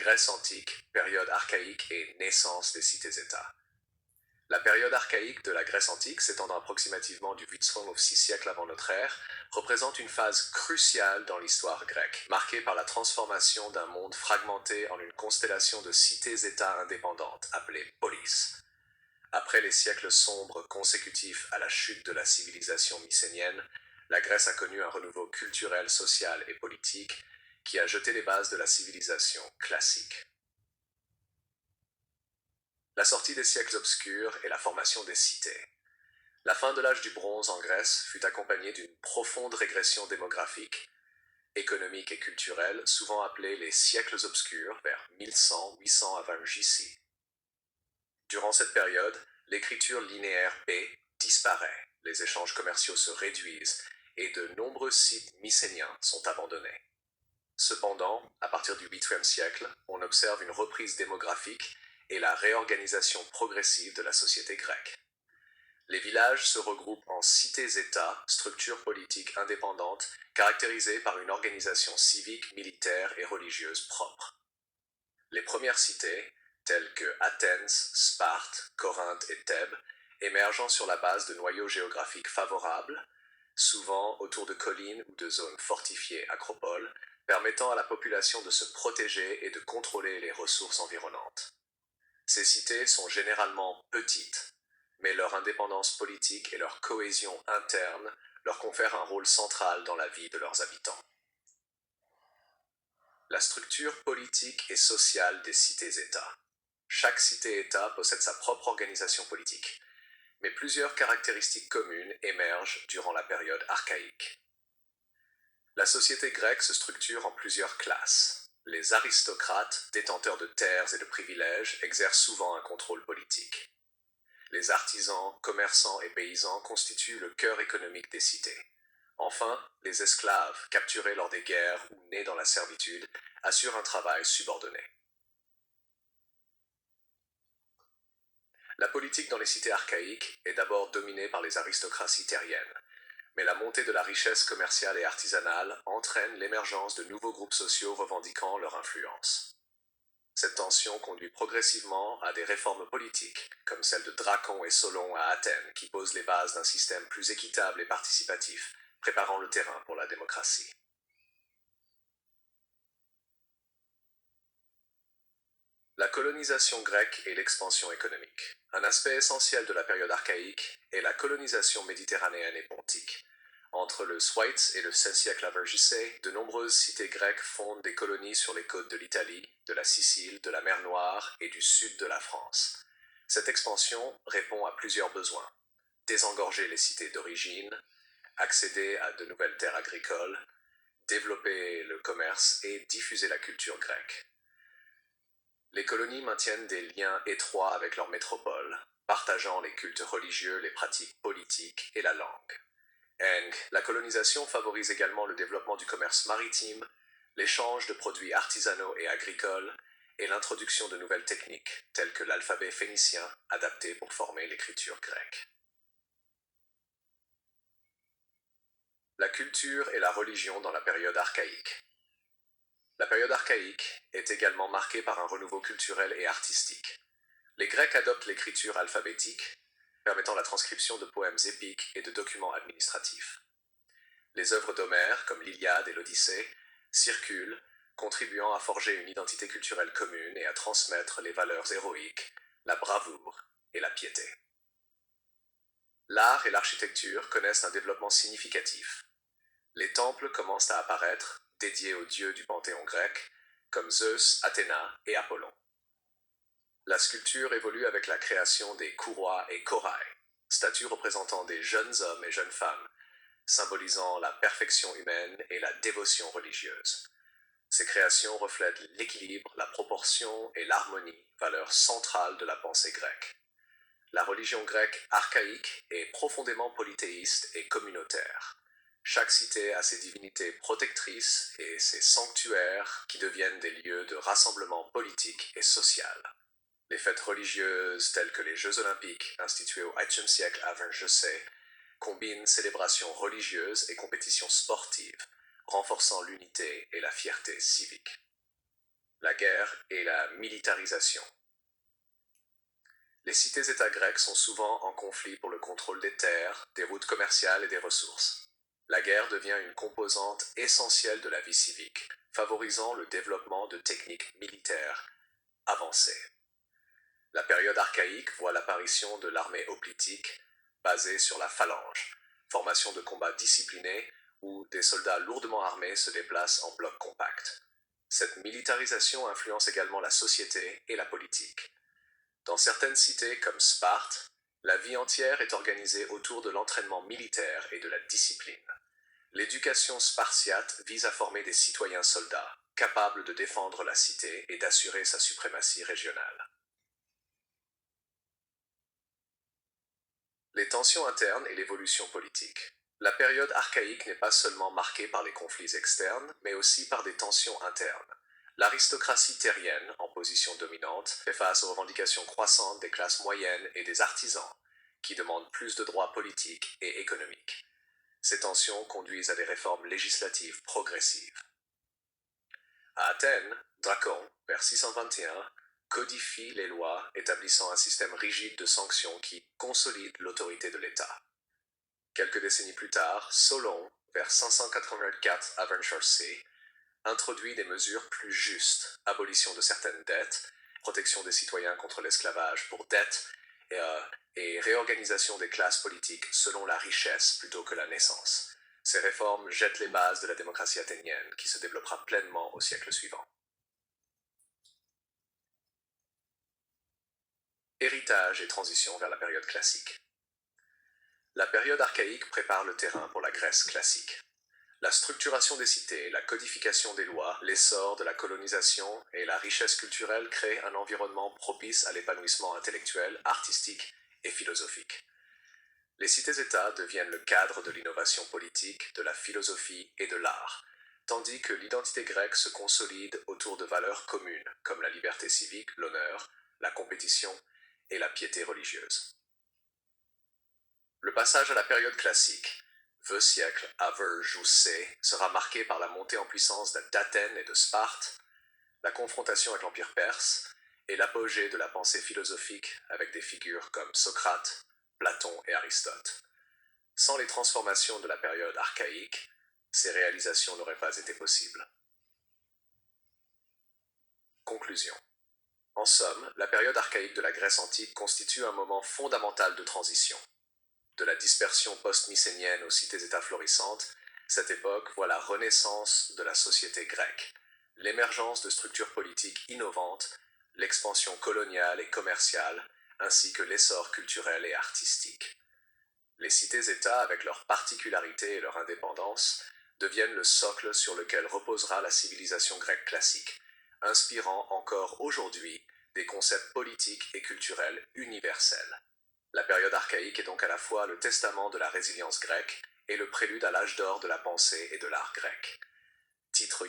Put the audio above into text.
Grèce antique, période archaïque et naissance des cités-États. La période archaïque de la Grèce antique, s'étendant approximativement du 8e au 6 siècle avant notre ère, représente une phase cruciale dans l'histoire grecque, marquée par la transformation d'un monde fragmenté en une constellation de cités-États indépendantes, appelées polis. Après les siècles sombres consécutifs à la chute de la civilisation mycénienne, la Grèce a connu un renouveau culturel, social et politique qui a jeté les bases de la civilisation classique. La sortie des siècles obscurs et la formation des cités. La fin de l'âge du bronze en Grèce fut accompagnée d'une profonde régression démographique, économique et culturelle, souvent appelée les siècles obscurs, vers 1100-800 avant J.C. Durant cette période, l'écriture linéaire B disparaît, les échanges commerciaux se réduisent et de nombreux sites mycéniens sont abandonnés. Cependant, à partir du 8e siècle, on observe une reprise démographique et la réorganisation progressive de la société grecque. Les villages se regroupent en cités-États, structures politiques indépendantes caractérisées par une organisation civique, militaire et religieuse propre. Les premières cités, telles que Athènes, Sparte, Corinthe et Thèbes, émergeant sur la base de noyaux géographiques favorables, souvent autour de collines ou de zones fortifiées acropoles, permettant à la population de se protéger et de contrôler les ressources environnantes. Ces cités sont généralement petites, mais leur indépendance politique et leur cohésion interne leur confèrent un rôle central dans la vie de leurs habitants. La structure politique et sociale des cités-États. Chaque cité-État possède sa propre organisation politique, mais plusieurs caractéristiques communes émergent durant la période archaïque. La société grecque se structure en plusieurs classes. Les aristocrates, détenteurs de terres et de privilèges, exercent souvent un contrôle politique. Les artisans, commerçants et paysans constituent le cœur économique des cités. Enfin, les esclaves, capturés lors des guerres ou nés dans la servitude, assurent un travail subordonné. La politique dans les cités archaïques est d'abord dominée par les aristocraties terriennes, mais la montée de la richesse commerciale et artisanale entraîne l'émergence de nouveaux groupes sociaux revendiquant leur influence. Cette tension conduit progressivement à des réformes politiques, comme celle de Dracon et Solon à Athènes, qui posent les bases d'un système plus équitable et participatif, préparant le terrain pour la démocratie. La colonisation grecque et l'expansion économique. Un aspect essentiel de la période archaïque est la colonisation méditerranéenne et pontique. Entre le Thwaites et le 16e siècle avant J.C., de nombreuses cités grecques fondent des colonies sur les côtes de l'Italie, de la Sicile, de la mer Noire et du sud de la France. Cette expansion répond à plusieurs besoins. Désengorger les cités d'origine, accéder à de nouvelles terres agricoles, développer le commerce et diffuser la culture grecque. Les colonies maintiennent des liens étroits avec leur métropole, partageant les cultes religieux, les pratiques politiques et la langue. La colonisation favorise également le développement du commerce maritime, l'échange de produits artisanaux et agricoles, et l'introduction de nouvelles techniques, telles que l'alphabet phénicien, adapté pour former l'écriture grecque. La culture et la religion dans la période archaïque. La période archaïque est également marquée par un renouveau culturel et artistique. Les Grecs adoptent l'écriture alphabétique, permettant la transcription de poèmes épiques et de documents administratifs. Les œuvres d'Homère, comme l'Iliade et l'Odyssée, circulent, contribuant à forger une identité culturelle commune et à transmettre les valeurs héroïques, la bravoure et la piété. L'art et l'architecture connaissent un développement significatif. Les temples commencent à apparaître, dédiés aux dieux du panthéon grec, comme Zeus, Athéna et Apollon. La sculpture évolue avec la création des kourois et korai, statues représentant des jeunes hommes et jeunes femmes, symbolisant la perfection humaine et la dévotion religieuse. Ces créations reflètent l'équilibre, la proportion et l'harmonie, valeurs centrales de la pensée grecque. La religion grecque archaïque est profondément polythéiste et communautaire. Chaque cité a ses divinités protectrices et ses sanctuaires qui deviennent des lieux de rassemblement politique et social. Les fêtes religieuses telles que les Jeux olympiques, institués au 8e siècle avant J.C., combinent célébrations religieuses et compétitions sportives, renforçant l'unité et la fierté civique. La guerre militaire et la militarisation. Les cités-États grecques sont souvent en conflit pour le contrôle des terres, des routes commerciales et des ressources. La guerre devient une composante essentielle de la vie civique, favorisant le développement de techniques militaires avancées. La période archaïque voit l'apparition de l'armée hoplitique basée sur la phalange, formation de combat disciplinée où des soldats lourdement armés se déplacent en blocs compacts. Cette militarisation influence également la société et la politique. Dans certaines cités comme Sparte, la vie entière est organisée autour de l'entraînement militaire et de la discipline. L'éducation spartiate vise à former des citoyens soldats, capables de défendre la cité et d'assurer sa suprématie régionale. Les tensions internes et l'évolution politique. La période archaïque n'est pas seulement marquée par les conflits externes, mais aussi par des tensions internes. L'aristocratie terrienne, en position dominante, fait face aux revendications croissantes des classes moyennes et des artisans, qui demandent plus de droits politiques et économiques. Ces tensions conduisent à des réformes législatives progressives. À Athènes, Dracon, vers 621, codifie les lois établissant un système rigide de sanctions qui consolide l'autorité de l'État. Quelques décennies plus tard, Solon, vers 584 avant c, introduit des mesures plus justes, abolition de certaines dettes, protection des citoyens contre l'esclavage pour dette et réorganisation des classes politiques selon la richesse plutôt que la naissance. Ces réformes jettent les bases de la démocratie athénienne qui se développera pleinement au siècle suivant. Héritage et transition vers la période classique. La période archaïque prépare le terrain pour la Grèce classique. La structuration des cités, la codification des lois, l'essor de la colonisation et la richesse culturelle créent un environnement propice à l'épanouissement intellectuel, artistique et philosophique. Les cités-États deviennent le cadre de l'innovation politique, de la philosophie et de l'art, tandis que l'identité grecque se consolide autour de valeurs communes comme la liberté civique, l'honneur, la compétition et la piété religieuse. Le passage à la période classique, 2 siècles avant Joussé, sera marqué par la montée en puissance d'Athènes et de Sparte, la confrontation avec l'Empire perse et l'apogée de la pensée philosophique avec des figures comme Socrate, Platon et Aristote. Sans les transformations de la période archaïque, ces réalisations n'auraient pas été possibles. Conclusion. En somme, la période archaïque de la Grèce antique constitue un moment fondamental de transition. De la dispersion post-mycénienne aux cités-États florissantes, cette époque voit la renaissance de la société grecque, l'émergence de structures politiques innovantes, l'expansion coloniale et commerciale, ainsi que l'essor culturel et artistique. Les cités-États, avec leurs particularités et leur indépendance, deviennent le socle sur lequel reposera la civilisation grecque classique, inspirant encore aujourd'hui des concepts politiques et culturels universels. La période archaïque est donc à la fois le testament de la résilience grecque et le prélude à l'âge d'or de la pensée et de l'art grec. Titre